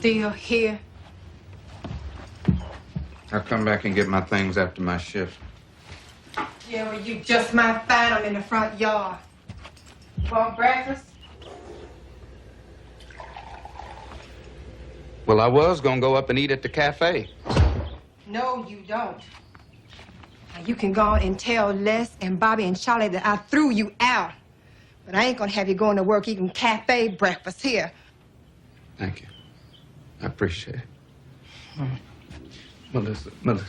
still here? I'll come back and get my things after my shift. Yeah, well, you just might find them in the front yard. You want breakfast? Well, I was gonna go up and eat at the cafe. No, you don't. Now, you can go on and tell Les and Bobby and Charlie that I threw you out. But I ain't gonna have you going to work eating cafe breakfast here. Thank you. I appreciate it. Melissa, look,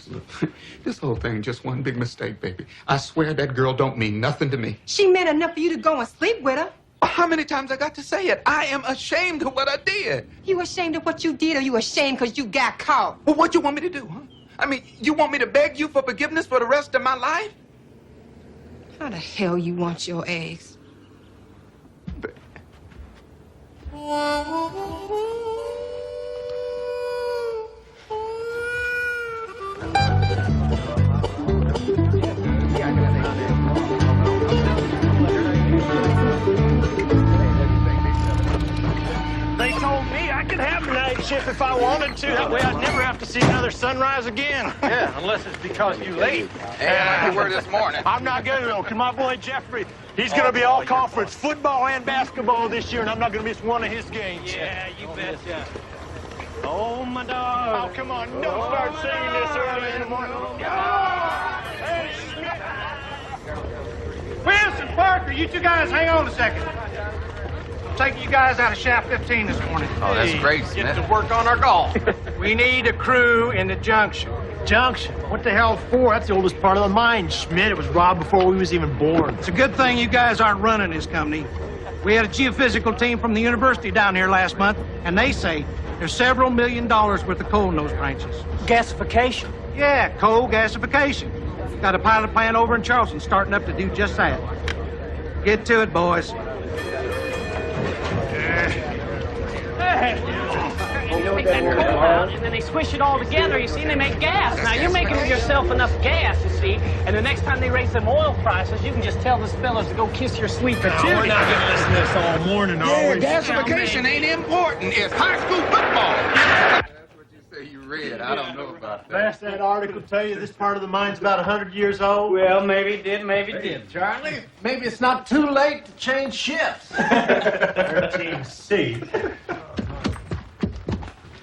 this whole thing just one big mistake, baby. I swear that girl don't mean nothing to me. She meant enough for you to go and sleep with her. How many times I got to say it? I am ashamed of what I did. You ashamed of what you did, or you ashamed because you got caught? Well, what you want me to do, huh? I mean, you want me to beg you for forgiveness for the rest of my life? How the hell you want your eggs? They told me I could have a night shift if I wanted to. That way I'd never have to see another sunrise again. Yeah, unless it's because you late. And you were this morning. I'm not going to, though, because my boy Jeffrey, he's going to be all conference football and basketball this year, and I'm not going to miss one of his games. Yeah, you betcha. Oh, my dog. Oh, come on. Don't start singing this early in the morning. Hey, Smith. Wilson, Parker, you two guys hang on a second. I'm taking you guys out of shaft 15 this morning. Oh, that's great, Smith. Get to work on our golf. We need a crew in the Junction. Junction? What the hell for? That's the oldest part of the mine, Schmidt. It was robbed before we was even born. It's a good thing you guys aren't running this company. We had a geophysical team from the university down here last month, and they say there's several $1 million worth of coal in those branches. Gasification? Yeah, coal gasification. Got a pilot plant over in Charleston starting up to do just that. Get to it, boys. You make that coal out, and then they swish it all together, you see, and they make gas. Now, you're making yourself enough gas, you see, and the next time they raise them oil prices, you can just tell those fellas to go kiss your sweet patootie. We're not going to listen to this all morning, Yeah, gasification ain't important. It's high school football. That's what you say you read. I don't know about that. Last that article tell you this part of the mine's about 100 years old? Well, maybe it did, maybe it didn't. Charlie, maybe it's not too late to change shifts. 13C.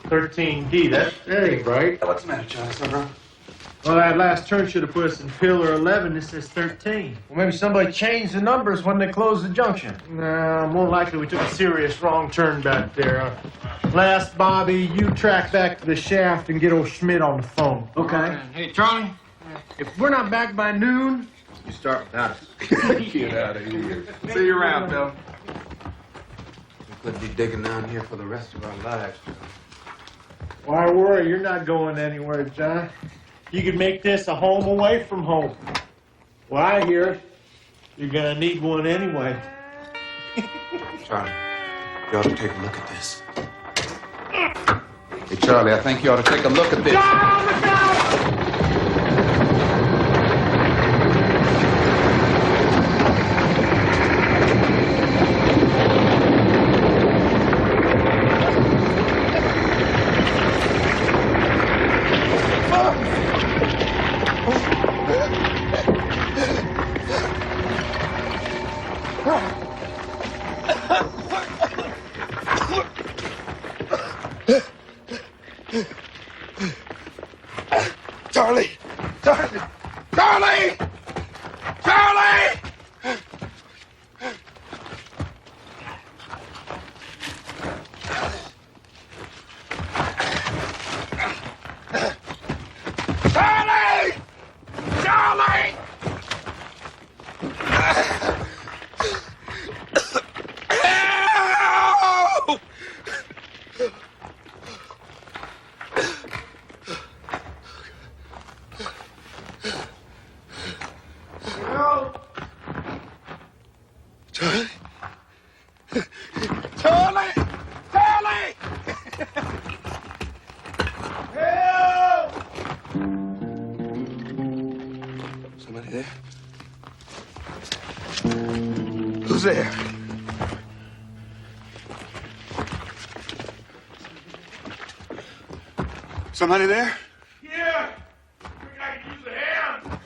13D, that ain't right. What's the matter, Charlie? Something wrong? Well, that last turn should have put us in pillar 11. This says 13. Well, maybe somebody changed the numbers when they closed the junction. No, more likely we took a serious wrong turn back there. Last, Bobby, you track back to the shaft and get old Schmidt on the phone. Okay. Hey, Charlie, If we're not back by noon, you start without us. Get out of here. See you around, Bill. We could be digging down here for the rest of our lives, Joe. Why worry? You're not going anywhere, John. You could make this a home away from home. Well, I hear you're gonna need one anyway. Charlie, you ought to take a look at this. Hey, Charlie, I think you ought to take a look at this. Charlie! Charlie! Charlie! Charlie! Charlie! Charlie! Help! Charlie? Charlie! Charlie! Help! Somebody there? Who's there? Somebody there? Yeah. I can use a hand.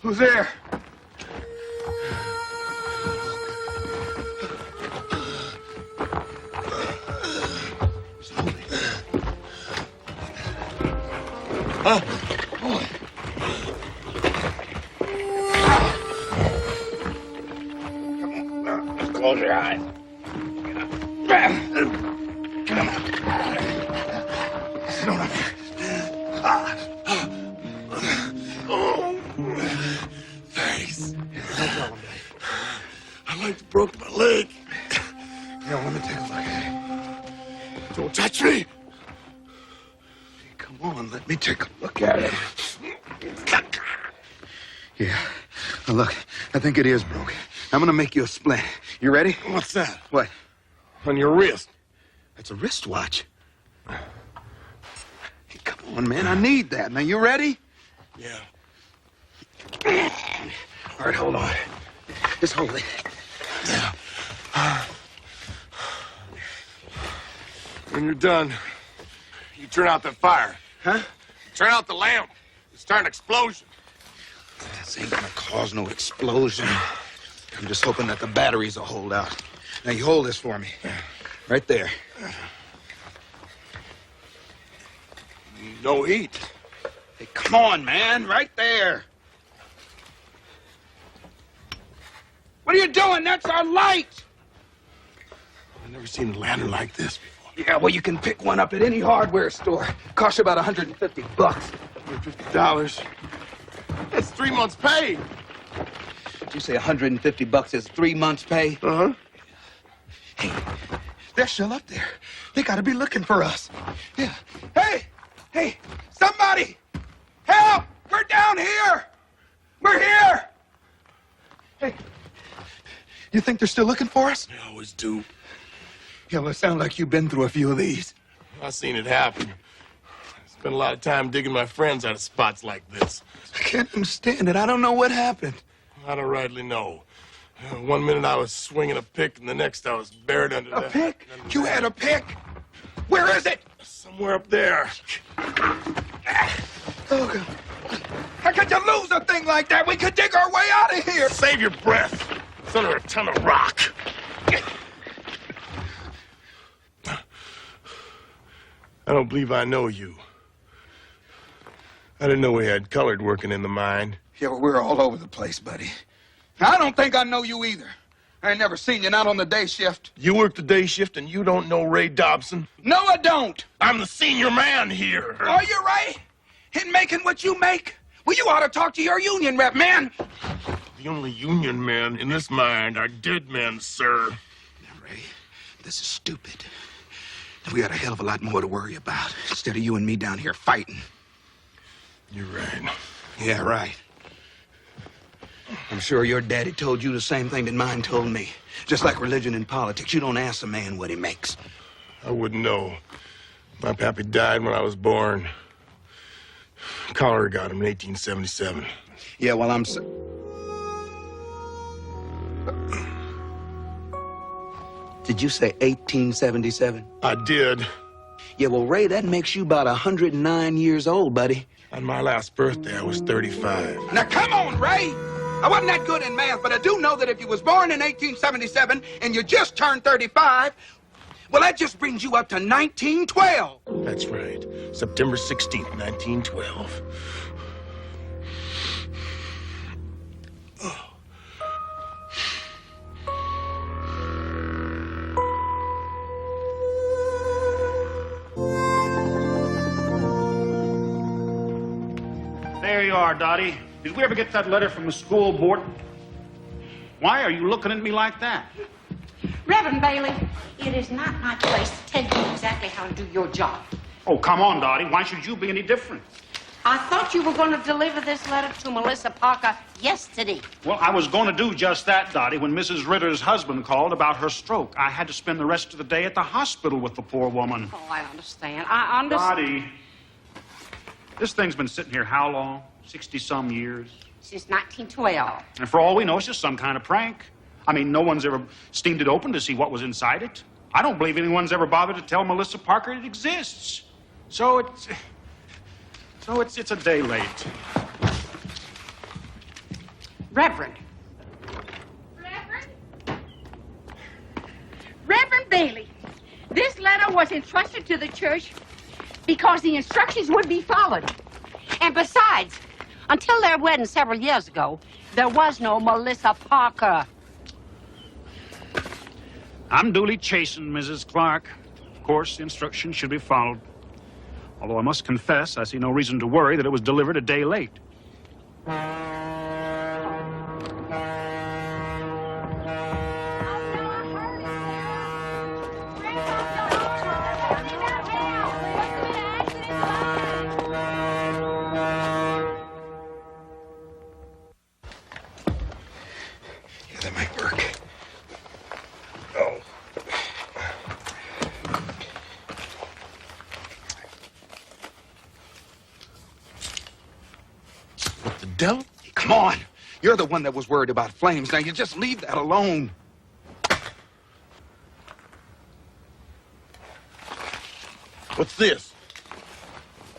Who's there? Huh? Close your eyes. Come on. Sit on up here. Thanks. I like to broke my leg. Here, let me take a look at it. Don't touch me. Come on, let me take a look at it. Yeah. Now look, I think it is broken. I'm gonna make you a splint. You ready? What's that? What? On your wrist. That's a wristwatch. Hey, come on, man. I need that. Now, you ready? Yeah. All right, hold on. Just hold it. Yeah. When you're done, you turn out that fire. Huh? Turn out the lamp. Start an explosion. This ain't gonna cause no explosion. I'm just hoping that the batteries will hold out. Now, you hold this for me. Right there. No heat. Hey, come on, man. Right there. What are you doing? That's our light. I've never seen a lantern like this before. Yeah, well, you can pick one up at any hardware store. Costs you about $150. $150? That's 3 months' pay. Did you say $150 is 3 months' pay? Uh-huh. Hey, they're still up there. They gotta be looking for us. Yeah. Hey, somebody! Help! We're down here! We're here! Hey, you think they're still looking for us? They always do. Yeah, well, it sounds like you've been through a few of these. I've seen it happen. I spent a lot of time digging my friends out of spots like this. I can't understand it. I don't know what happened. I don't rightly know. 1 minute I was swinging a pick, and the next I was buried under that. A pick? You had a pick? Where is it? Somewhere up there. Oh, God. How could you lose a thing like that? We could dig our way out of here. Save your breath. It's under a ton of rock. I don't believe I know you. I didn't know we had colored working in the mine. Yeah, well, we're all over the place, buddy. I don't think I know you either. I ain't never seen you, not on the day shift. You work the day shift and you don't know Ray Dobson? No, I don't. I'm the senior man here. Are you right? In making what you make? Well, you ought to talk to your union rep, man. The only union men in this mine are dead men, sir. Now, Ray, this is stupid. We got a hell of a lot more to worry about instead of you and me down here fighting. You're right. Yeah, right. I'm sure your daddy told you the same thing that mine told me. Just like religion and politics, you don't ask a man what he makes. I wouldn't know. My pappy died when I was born. Cholera got him in 1877. Yeah, well, Did you say 1877? I did. Yeah, well, Ray, that makes you about 109 years old, buddy. On my last birthday, I was 35. Now, come on, Ray! I wasn't that good in math, but I do know that if you was born in 1877 and you just turned 35, well, that just brings you up to 1912. That's right. September 16th, 1912. There you are, Dottie. Did we ever get that letter from the school board? Why are you looking at me like that? Reverend Bailey, it is not my place to tell you exactly how to do your job. Oh, come on, Dottie. Why should you be any different? I thought you were going to deliver this letter to Melissa Parker yesterday. Well, I was going to do just that, Dottie, when Mrs. Ritter's husband called about her stroke. I had to spend the rest of the day at the hospital with the poor woman. Oh, I understand. I understand. Dottie, this thing's been sitting here how long? 60-some years? Since 1912. And for all we know, it's just some kind of prank. I mean, no one's ever steamed it open to see what was inside it. I don't believe anyone's ever bothered to tell Melissa Parker it exists. So it's a day late. Reverend. Reverend Bailey, this letter was entrusted to the church because the instructions would be followed. And besides, until their wedding several years ago, there was no Melissa Parker. I'm duly chastened, Mrs. Clark. Of course, the instructions should be followed. Although I must confess, I see no reason to worry that it was delivered a day late. That might work. Oh. What the devil? Come on. You're the one that was worried about flames. Now, you just leave that alone. What's this?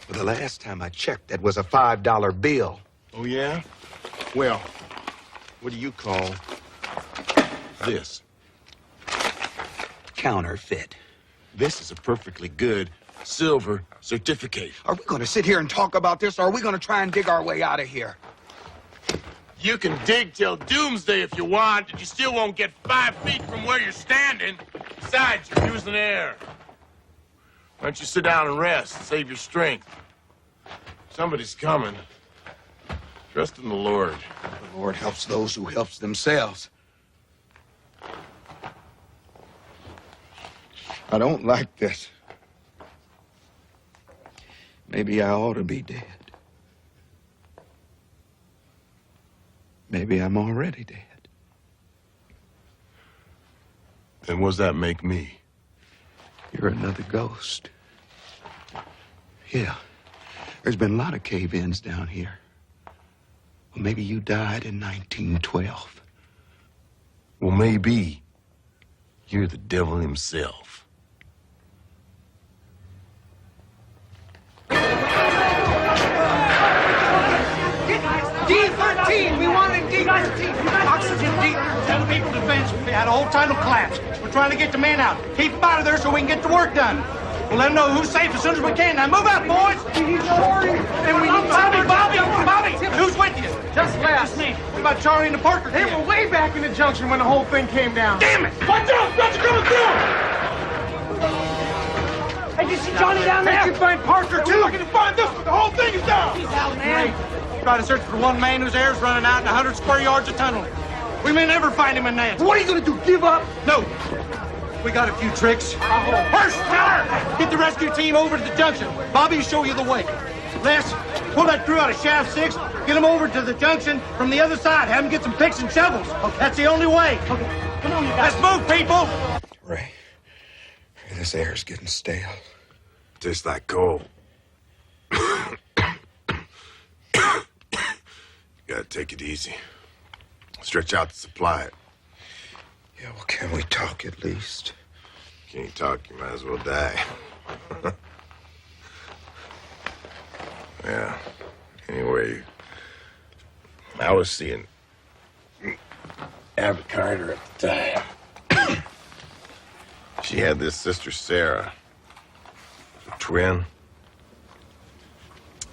Well, the last time I checked, that was a $5 bill. Oh, yeah? Well, what do you call this? Counterfeit. This is a perfectly good silver certificate. Are we going to sit here and talk about this, or are we going to try and dig our way out of here? You can dig till doomsday if you want, but you still won't get 5 feet from where you're standing. Besides, you're using air. Why don't you sit down and rest, save your strength? Somebody's coming. Trust in the Lord. The Lord helps those who helps themselves. I don't like this. Maybe I ought to be dead. Maybe I'm already dead. Then what does that make me? You're another ghost. Yeah. There's been a lot of cave-ins down here. Well, maybe you died in 1912. Well, maybe you're the devil himself. D13! We wanted D13! Oxygen D. Tell the people defense we had a whole tunnel collapse. We're trying to get the men out. Keep them out of there so we can get the work done. We'll let them know who's safe as soon as we can. Now move out, boys! And we need Bobby! Who's with you? Just last. Me. What about Charlie and the Parker? They were way back in the junction when the whole thing came down. Damn it! Watch out! Guns are coming through! Hey, did you see Johnny down there? You find Parker, too! We're looking to find this one. The whole thing is down. He's out, man. Try to search for one man whose air's running out in 100 square yards of tunnel. We may never find him in that. What are you going to do? Give up? No. We got a few tricks. First, get the rescue team over to the junction. Bobby will show you the way. Les, pull that crew out of shaft 6. Get them over to the junction from the other side. Have them get some picks and shovels. Okay. That's the only way. Okay. Come on, you guys. Let's move, people. Ray, this air's getting stale. Tastes like coal. You gotta take it easy. Stretch out to supply it. Yeah, well, can we talk at least? Can't talk, you might as well die. Yeah. Anyway, I was seeing Abby Carter at the time. She had this sister, Sarah. A twin.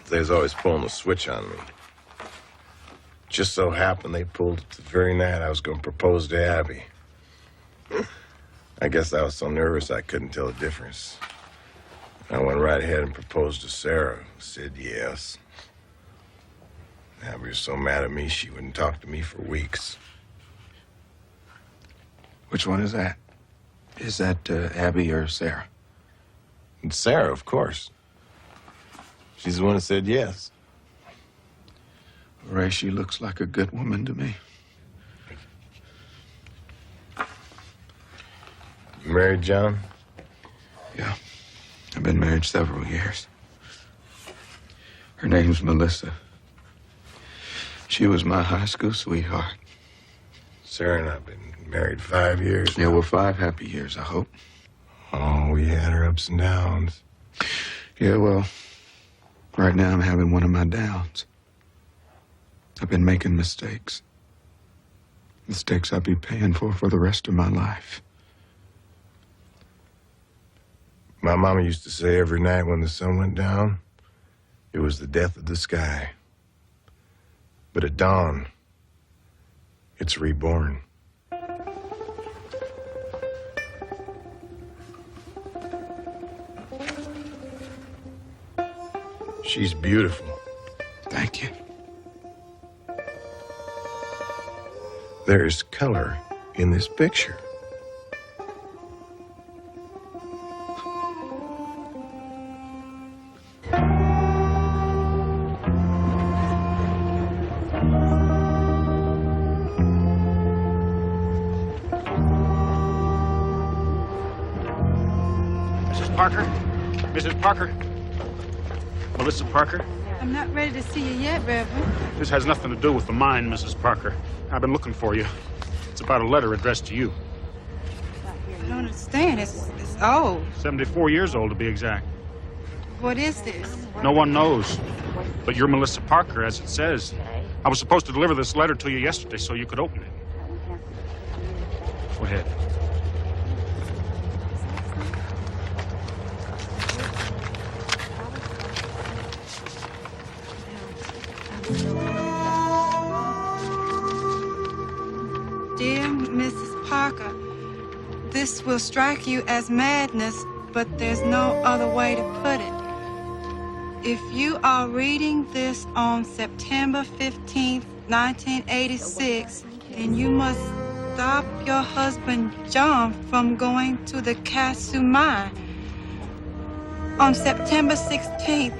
They was always pulling the switch on me. Just so happened they pulled it the very night I was going to propose to Abby. I guess I was so nervous I couldn't tell the difference. I went right ahead and proposed to Sarah, who said yes. Abby was so mad at me she wouldn't talk to me for weeks. Which one is that? Is that Abby or Sarah? And Sarah, of course. She's the one that said yes. Ray, she looks like a good woman to me. You married, John? Yeah. I've been married several years. Her name's Melissa. She was my high school sweetheart. Sarah and I have been married 5 years. Yeah, well, 5 happy years, I hope. Oh, we had our ups and downs. Yeah, well, right now I'm having one of my downs. I've been making mistakes. Mistakes I'll be paying for the rest of my life. My mama used to say every night when the sun went down, it was the death of the sky. But at dawn, it's reborn. She's beautiful. Thank you. There is color in this picture. Mrs. Parker? Mrs. Parker? Melissa Parker? I'm not ready to see you yet, Reverend. This has nothing to do with the mine, Mrs. Parker. I've been looking for you. It's about a letter addressed to you. I don't understand. It's old. 74 years old, to be exact. What is this? No one knows. But you're Melissa Parker, as it says. I was supposed to deliver this letter to you yesterday so you could open it. Go ahead. Dear Mrs. Parker, this will strike you as madness, but there's no other way to put it. If you are reading this on September 15th, 1986, then you must stop your husband John from going to the Kasu mine. On September 16th,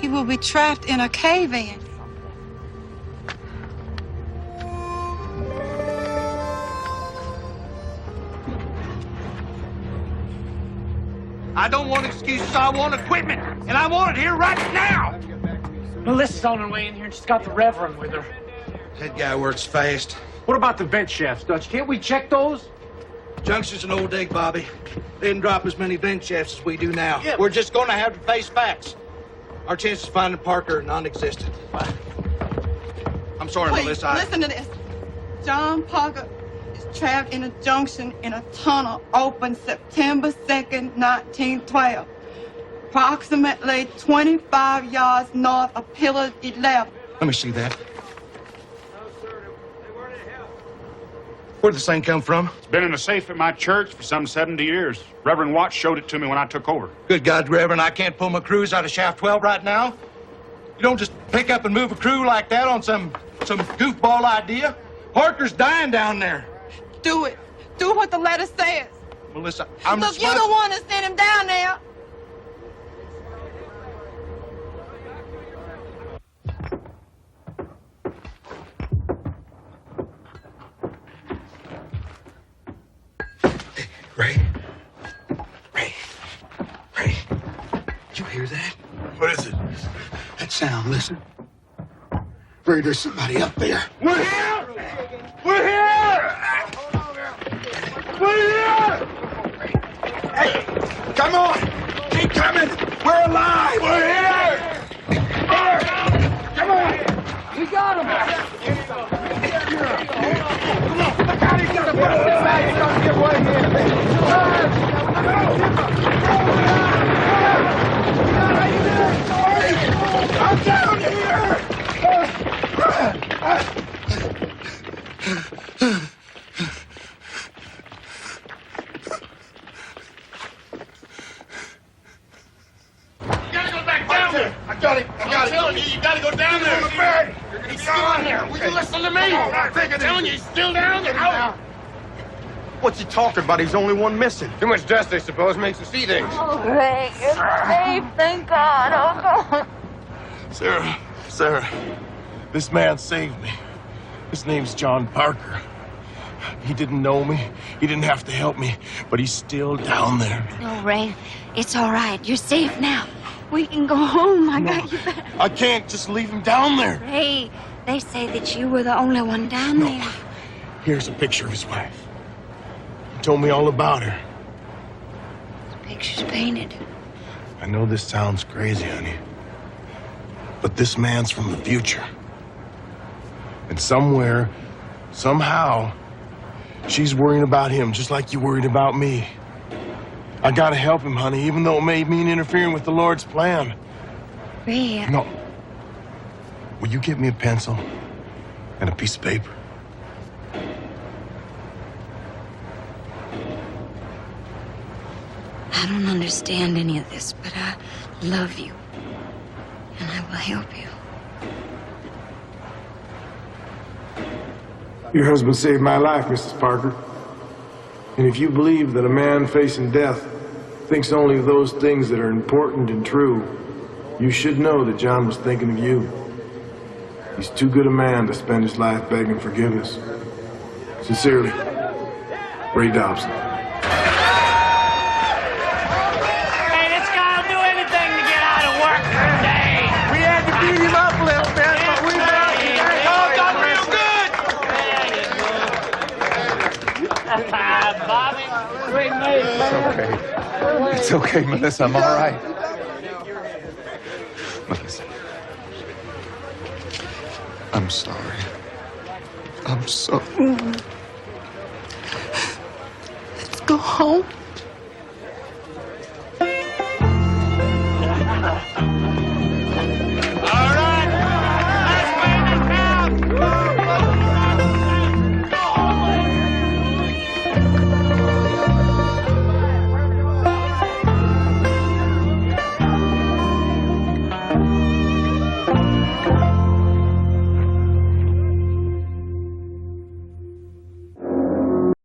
he will be trapped in a cave-in. I don't want excuses. I want equipment, and I want it here right now. Melissa's on her way in here, and she's got the Reverend with her. That guy works fast. What about the vent shafts, Dutch? Can't we check those? Junction's an old egg, Bobby. They didn't drop as many vent shafts as we do now. Yeah. We're just going to have to face facts. Our chances of finding Parker are non-existent. I'm sorry, Please, Melissa. listen to this. John Parker is trapped in a junction in a tunnel opened September 2nd, 1912. Approximately 25 yards north of Pillar 11. Let me see that. Where'd this thing come from? It's been in a safe at my church for some 70 years. Reverend Watts showed it to me when I took over. Good God, Reverend, I can't pull my crews out of Shaft 12 right now. You don't just pick up and move a crew like that on some goofball idea. Parker's dying down there. Do it. Do what the letter says. Melissa, I'm Look, you're the one that sent him down there. Ray? You hear that? What is it? That sound, listen. Ray, there's somebody up there. We're here! We're here! We're here! Hey, come on! Keep coming! We're alive! We're here! Come on! We got him! Come on! Look out! He's gonna put us inside! He's gonna get away here! I'm down here! I got him. I'm telling you, you gotta go down there. He's still down there. Will you listen to me? I'm telling you, he's still down there. What's he talking about? He's only one missing. Too much dust, I suppose, makes you see things. Oh, Ray, it's safe, thank God. Oh, God. Sarah, this man saved me. His name's John Parker. He didn't know me. He didn't have to help me, but he's still down there. No, Ray, it's all right. You're safe now. We can go home. I got you back. I can't just leave him down there. Ray, they say that you were the only one down there. Here's a picture of his wife. He told me all about her. The picture's painted. I know this sounds crazy, honey, but this man's from the future. And somewhere, somehow, she's worrying about him just like you worried about me. I gotta help him, honey, even though it may mean interfering with the Lord's plan. Ray, No. Will you get me a pencil and a piece of paper? I don't understand any of this, but I love you. And I will help you. Your husband saved my life, Mrs. Parker. And if you believe that a man facing death thinks only of those things that are important and true, you should know that John was thinking of you. He's too good a man to spend his life begging forgiveness. Sincerely, Ray Dobson. Hey, this guy will do anything to get out of work today. We had to beat him up a little bit, but we done done real good. Bobby, great mate. It's okay, Melissa. I'm all right. Melissa. I'm sorry. I'm so... Let's go home.